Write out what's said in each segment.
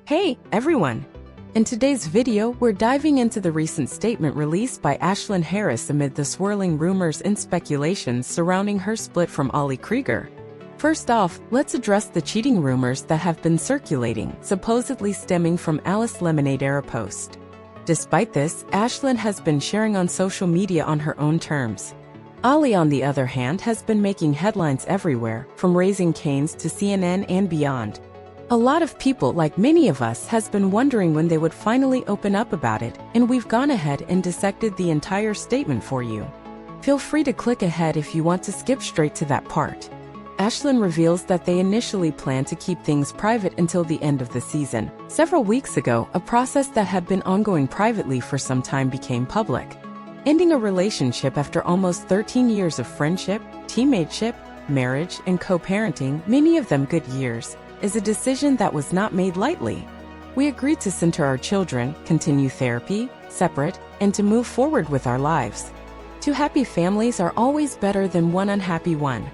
Hey, everyone! In today's video, we're diving into the recent statement released by ASHLYN HARRIS amid the swirling rumors and speculations surrounding her split from ALI KRIEGER. First off, let's address the cheating rumors that have been circulating, supposedly stemming from Alice Lemonade era post. Despite this, ASHLYN has been sharing on social media on her own terms. ALI, on the other hand, has been making headlines everywhere, from Raising Cane's to CNN and beyond. A lot of people, like many of us, has been wondering when they would finally open up about it, and we've gone ahead and dissected the entire statement for you. Feel free to click ahead if you want to skip straight to that part. ASHLYN reveals that they initially planned to keep things private until the end of the season. Several weeks ago, a process that had been ongoing privately for some time became public. Ending a relationship after almost 13 years of friendship, teammateship, marriage, and co-parenting, many of them good years, is a decision that was not made lightly. We agreed to center our children, continue therapy, separate, and to move forward with our lives. Two happy families are always better than one unhappy one.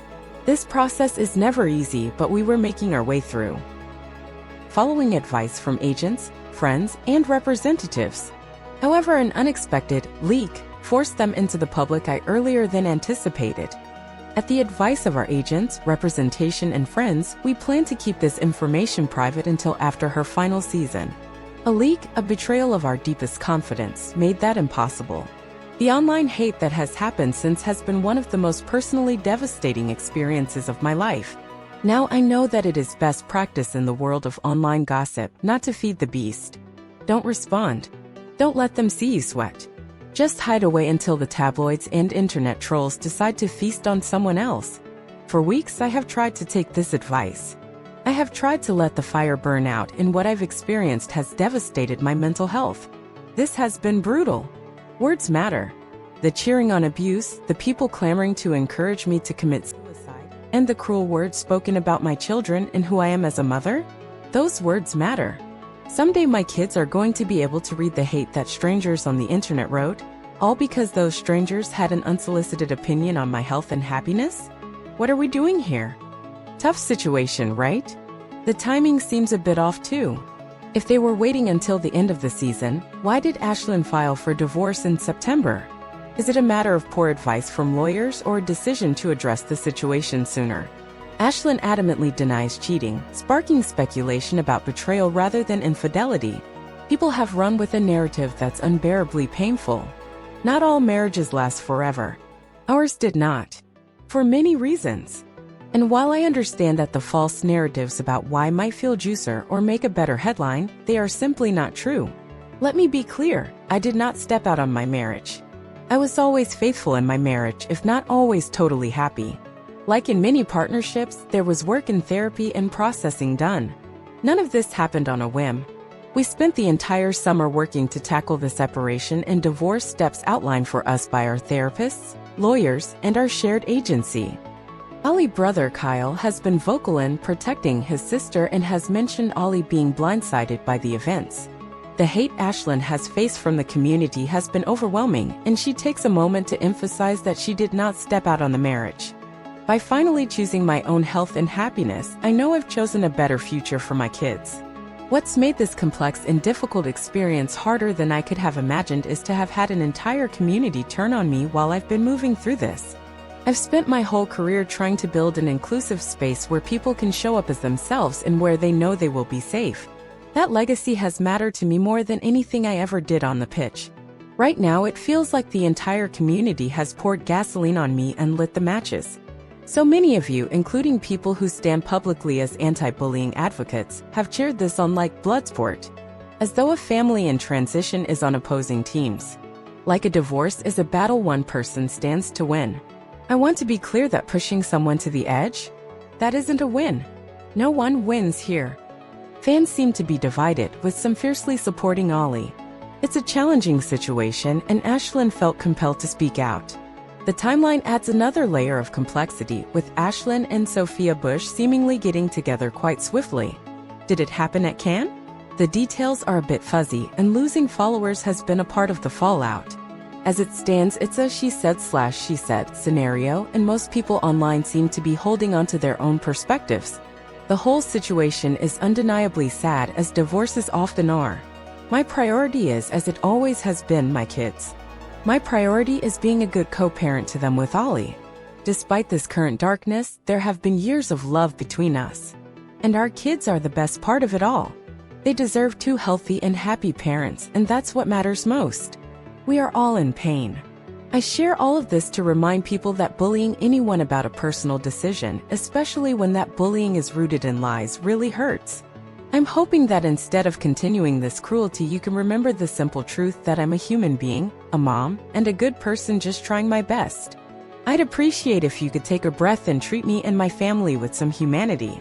This process is never easy, but we were making our way through. Following advice from agents, friends, and representatives. However, an unexpected leak forced them into the public eye earlier than anticipated. At the advice of our agents, representation, and friends, we plan to keep this information private until after her final season. A leak, a betrayal of our deepest confidence, made that impossible. The online hate that has happened since has been one of the most personally devastating experiences of my life. Now I know that it is best practice in the world of online gossip not to feed the beast. Don't respond. Don't let them see you sweat. Just hide away until the tabloids and internet trolls decide to feast on someone else. For weeks I have tried to take this advice. I have tried to let the fire burn out, and what I've experienced has devastated my mental health. This has been brutal. Words matter. The cheering on abuse, the people clamoring to encourage me to commit suicide, and the cruel words spoken about my children and who I am as a mother? Those words matter. Someday my kids are going to be able to read the hate that strangers on the internet wrote, all because those strangers had an unsolicited opinion on my health and happiness? What are we doing here? Tough situation, right? The timing seems a bit off too. If they were waiting until the end of the season, why did ASHLYN file for divorce in September? Is it a matter of poor advice from lawyers or a decision to address the situation sooner? ASHLYN adamantly denies cheating, sparking speculation about betrayal rather than infidelity. People have run with a narrative that's unbearably painful. Not all marriages last forever. Ours did not. For many reasons. And while I understand that the false narratives about why might feel juicier or make a better headline, they are simply not true. Let me be clear, I did not step out on my marriage. I was always faithful in my marriage, if not always totally happy. Like in many partnerships, there was work and therapy and processing done. None of this happened on a whim. We spent the entire summer working to tackle the separation and divorce steps outlined for us by our therapists, lawyers, and our shared agency. ALI brother Kyle has been vocal in protecting his sister and has mentioned ALI being blindsided by the events. The hate ASHLYN has faced from the community has been overwhelming, and she takes a moment to emphasize that she did not step out on the marriage. By finally choosing my own health and happiness, I know I've chosen a better future for my kids. What's made this complex and difficult experience harder than I could have imagined is to have had an entire community turn on me while I've been moving through this. I've spent my whole career trying to build an inclusive space where people can show up as themselves and where they know they will be safe. That legacy has mattered to me more than anything I ever did on the pitch. Right now it feels like the entire community has poured gasoline on me and lit the matches. So many of you, including people who stand publicly as anti-bullying advocates, have cheered this on like Bloodsport. As though a family in transition is on opposing teams. Like a divorce is a battle one person stands to win. I want to be clear that pushing someone to the edge? That isn't a win. No one wins here. Fans seem to be divided, with some fiercely supporting ALI. It's a challenging situation, and ASHLYN felt compelled to speak out. The timeline adds another layer of complexity, with ASHLYN and Sophia Bush seemingly getting together quite swiftly. Did it happen at Cannes? The details are a bit fuzzy, and losing followers has been a part of the fallout. As it stands, it's a she said scenario, and most people online seem to be holding on to their own perspectives. The whole situation is undeniably sad, as divorces often are. My priority is, as it always has been, my kids. My priority is being a good co-parent to them with Ali. Despite this current darkness, there have been years of love between us. And our kids are the best part of it all. They deserve two healthy and happy parents, and that's what matters most. We are all in pain. I share all of this to remind people that bullying anyone about a personal decision, especially when that bullying is rooted in lies, really hurts. I'm hoping that instead of continuing this cruelty, you can remember the simple truth that I'm a human being, a mom, and a good person just trying my best. I'd appreciate if you could take a breath and treat me and my family with some humanity.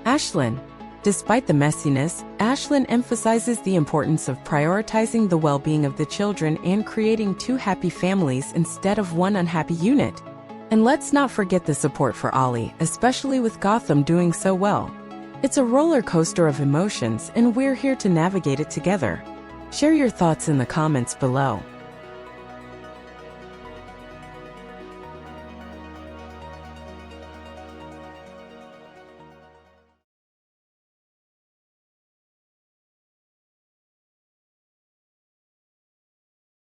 ASHLYN. Despite the messiness, ASHLYN emphasizes the importance of prioritizing the well-being of the children and creating two happy families instead of one unhappy unit. And let's not forget the support for Ali, especially with Gotham doing so well. It's a roller coaster of emotions, and we're here to navigate it together. Share your thoughts in the comments below.